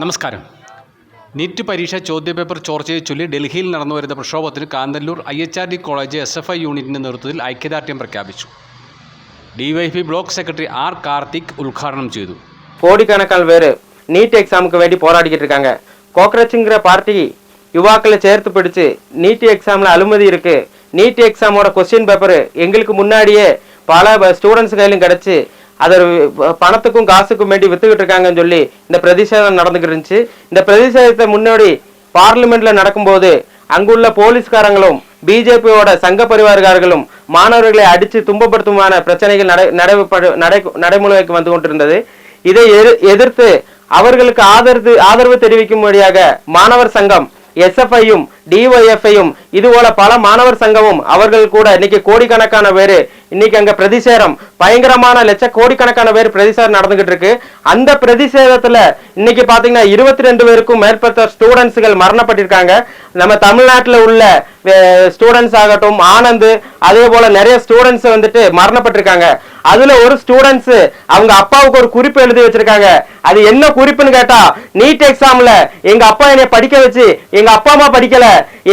നമസ്കാരം. നീറ്റ് പരീക്ഷ ചോദ്യപേപ്പർ ചോർച്ചയെ ചൊല്ലി ഡൽഹിയിൽ നടന്നുവരുന്ന പ്രക്ഷോഭത്തിന് കാന്തല്ലൂർ IHRD കോളേജ് SFI യൂണിറ്റിൻ്റെ നേതൃത്വത്തിൽ ഐക്യദാർഢ്യം പ്രഖ്യാപിച്ചു. DYFI block secretary R. Karthik ഉദ്ഘാടനം ചെയ്തു. கோடிக்கணக்கான பேர் நீட் எக்ஸாமுக்கு வேண்டி போராடிக்கிட்டு இருக்காங்க. கோக்ரச்சுங்கிற பார்ட்டி யுவாக்களை சேர்த்து பிடிச்சு நீட் எக்ஸாமில் அனுமதி இருக்குது, நீட் எக்ஸாமோட கொஸ்டின் பேப்பர் எங்களுக்கு முன்னாடியே பல ஸ்டூடெண்ட்ஸ் கையிலும் கிடச்சி அதை பணத்துக்கும் காசுக்கும் வேண்டி வித்துக்கிட்டு இருக்காங்கன்னு சொல்லி இந்த பிரதிஷேதம் நடந்துக்கிட்டு இருந்துச்சு. இந்த பிரதிஷேதத்தை முன்னாடி பார்லிமெண்ட்ல நடக்கும்போது அங்குள்ள போலீஸ்காரங்களும் பிஜேபியோட சங்க பரிவாரர்களும் மாணவர்களை அடித்து துன்பப்படுத்துமான பிரச்சனைகள் நடைமுறைக்கு வந்து கொண்டிருந்தது. இதை எதிர்த்து அவர்களுக்கு ஆதரவு தெரிவிக்கும்படியாக மாணவர் சங்கம் SFIயும் DYFIயும் இதுபோல பல மாணவர் சங்கமும் அவர்கள் கூட இன்னைக்கு கோடிக்கணக்கான பேரு இன்னைக்கு அங்க பிரதிஷேதம் பயங்கரமான கோடிக்கணக்கான பேர் பிரதிஷேதம் நடந்துகிட்டு இருக்கு. அந்த பிரதிஷேதத்துல இன்னைக்கு பாத்தீங்கன்னா 22 பேருக்கும் மேற்பட்ட ஸ்டூடெண்ட்ஸ்கள் மரணப்பட்டிருக்காங்க. நம்ம தமிழ்நாட்டில் உள்ள ஸ்டூடெண்ட்ஸ் ஆகட்டும், ஆனந்த், அதே போல நிறைய ஸ்டூடெண்ட்ஸ் வந்துட்டு மரணப்பட்டிருக்காங்க. அதுல ஒரு ஸ்டூடெண்ட்ஸ் அவங்க அப்பாவுக்கு ஒரு குறிப்பு எழுதி வச்சிருக்காங்க. அது என்ன குறிப்புன்னு கேட்டா, நீட் எக்ஸாம்ல எங்க அப்பா என்னைய படிக்க வச்சு எங்க அப்பா அம்மா படிக்கல,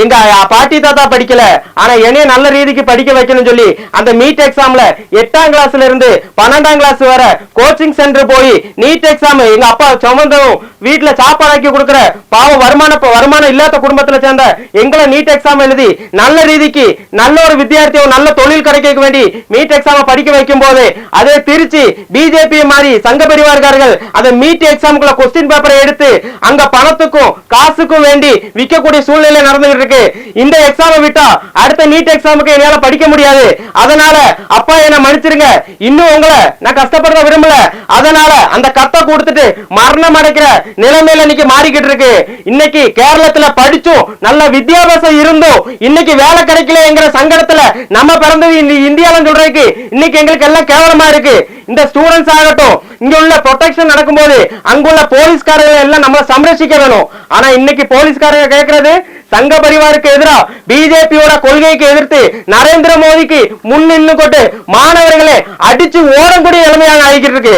எங்க பாட்டி தாத்தா படிக்கல, ஆனா என்னைய நல்ல ரீதிக்கு படிக்க வைக்கணும்னு சொல்லி அந்த நீட் எக்ஸாம்ல 8ஆம் கிளாஸ்ல இருந்து 12ஆம் கிளாஸ் வரை கோச்சிங் சென்டர் போய் நீட் எக்ஸாம் எங்க அப்பா சுமந்தும் வீட்டுல சாப்பாடாக்கி கொடுக்கிற பாவம் வருமானம் இல்லாத குடும்பத்துல சேர்ந்த எங்களை நீட் எக்ஸாம் எழுதி நல்ல ரீதிக்கு நல்ல ஒரு வித்தியார்த்தியோ நல்ல தொழில் கிடைக்க வேண்டி நீட் எக்ஸாம் படிக்க வைக்கும் போது அதே திருச்சி பிஜேபி மாதிரி சங்க பரிவாரர்கள் அந்த நீட் எக்ஸாமுக்குள்ள கொஸ்டின் பேப்பரை எடுத்து அங்க பணத்துக்கும் காசுக்கும் வேண்டி விற்கக்கூடிய சூழ்நிலை நடந்துகிட்டு இருக்கு. இந்த எக்ஸாமை விட்டா அடுத்த நீட் எக்ஸாமுக்கு என்னால படிக்க முடியாது. அதனால அப்பா என்ன மன்னிச்சிருங்க, இன்னும் உங்களை நான் கஷ்டப்படுற விரும்பல. அதனால அந்த கத்தை கொடுத்துட்டு மரணம் அடைக்கிற நிலைமையில இன்னைக்கு மாறிக்கிட்டு இருக்கு. இன்னைக்கு கேரளத்துல படிச்சும் நல்ல வித்தியாசம் இருந்தும் இன்னைக்கு வேலை கிடைக்கலங்கிற சங்கடத்துல நம்ம பிறந்தது இந்தியாவில் சொல்றதுக்கு இன்னைக்கு எங்களுக்கு எல்லாம் கேவலமா இருக்கு. இந்த ஸ்டூடெண்ட்ஸ் ஆகட்டும், இங்க உள்ள ப்ரொடெக்ஷன் நடக்கும்போது அங்குள்ள போலீஸ்காரர்கள் எல்லாம் நம்மளை சம்ரட்சிக்க வேணும். ஆனா இன்னைக்கு போலீஸ்காரங்க கேட்கறது சங்க பரிவாருக்கு எதிராக பிஜேபியோட கொள்கைக்கு எதிர்த்து நரேந்திர மோடிக்கு முன்னின்று கொண்டு மாணவர்களை அடிச்சு ஓடக்கூடிய நிலைமையாக ஆகிட்டு இருக்கு.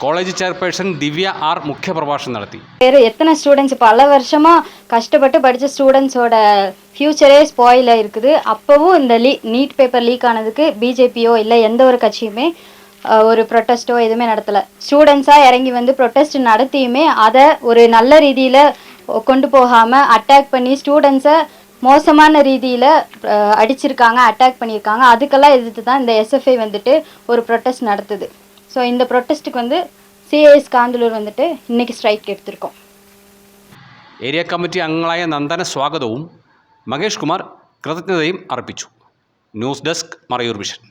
കോളേജ് ചെയർപേഴ്സൺ ദിവ്യ R. മുഖ്യപ്രഭാഷണം നടത്തി. எத்தனை ஸ்டூடெண்ட்ஸ் பல வருஷமா கஷ்டப்பட்டு படித்த ஸ்டூடெண்ட்ஸோட ஃபியூச்சரே ஸ்பாயில் ஆயிருக்குது. அப்பவும் இந்த நீட் பேப்பர் லீக் ஆனதுக்கு பிஜேபியோ இல்லை எந்த ஒரு கட்சியுமே ஒரு ப்ரொட்டஸ்ட்டோ எதுவுமே நடத்தலை. ஸ்டூடெண்ட்ஸாக இறங்கி வந்து ப்ரொட்டஸ்ட் நடத்தியுமே அதை ஒரு நல்ல ரீதியில் கொண்டு போகாமல் அட்டாக் பண்ணி ஸ்டூடெண்ட்ஸை மோசமான ரீதியில் அடிச்சிருக்காங்க, அட்டாக் பண்ணியிருக்காங்க. அதுக்கெல்லாம் எதிர்த்து தான் இந்த SFI வந்துட்டு ஒரு ப்ரொட்டஸ்ட் நடத்துது. ஸோ இந்த ப்ரொட்டஸ்ட்டுக்கு வந்து CIS കാന്തല്ലൂർ வந்துட்டு இன்னைக்கு സ്ട്രൈക്ക് എടുത്തിരിക്കും. ഏരിയ കമ്മിറ്റി അംഗങ്ങളായ നന്ദന സ്വാഗതവും മഹേഷ് കുമാർ കൃതജ്ഞതയും അർപ്പിച്ചു. News desk Marayoor vision.